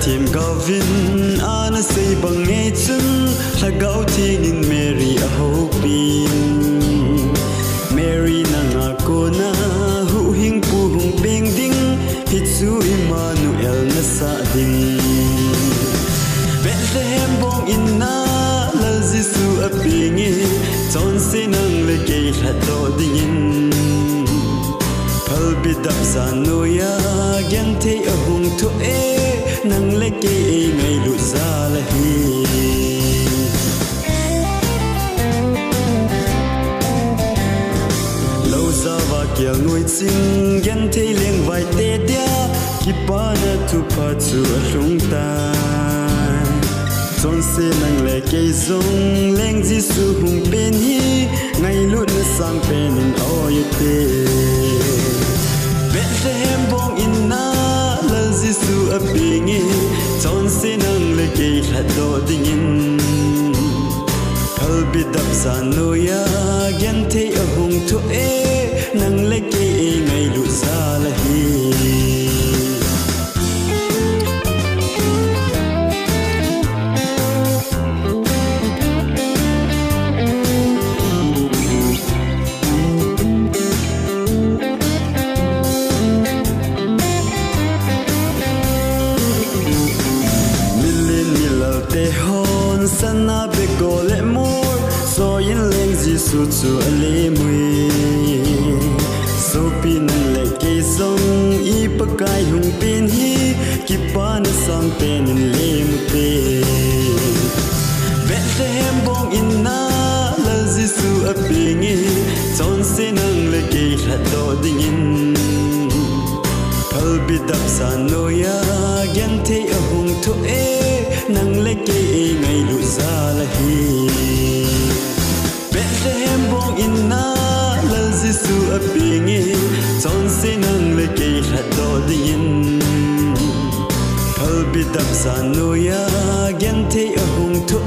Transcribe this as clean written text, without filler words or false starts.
Tim Gavin ana say bangay chun lagaw tingin Mary a hoping Mary nangako na huhing puhong bengding hitsu Emmanuel na sa ding Bethlehem bong ina lal Jisu a pingi ton sinang legay lato dingin Palbidap sa noya gyante ahong to nang leke ngay lu sa lahi lâu za va kiel nuôi chinh gen thei leng vai te dia kipa na tu pa chu lung ta chon se nang leke zong leng Jisu hung pen hi ngay lu na sang pen in oyete Bethlehem bong inna lal Jisu a pingi ton se nang leke hado dingin Palbidap sa noya gen thei ahong to nang leke ngay lu sa lahi sana be gole mor so yin leng Jisu chu ale mui so pin le ke song I pakai hung pin hi ki pan sang pen le mute Bethlehem bong inna la Jisu a pingi ton sinang le ke hado dingin Palbidap sa noya gen thei ahong to nang leke ngay lu sa lahi Bethlehem bong inna lal Jisu a pingi ton sinang leke hado dingin Palbidap sa noya gen thei ahong to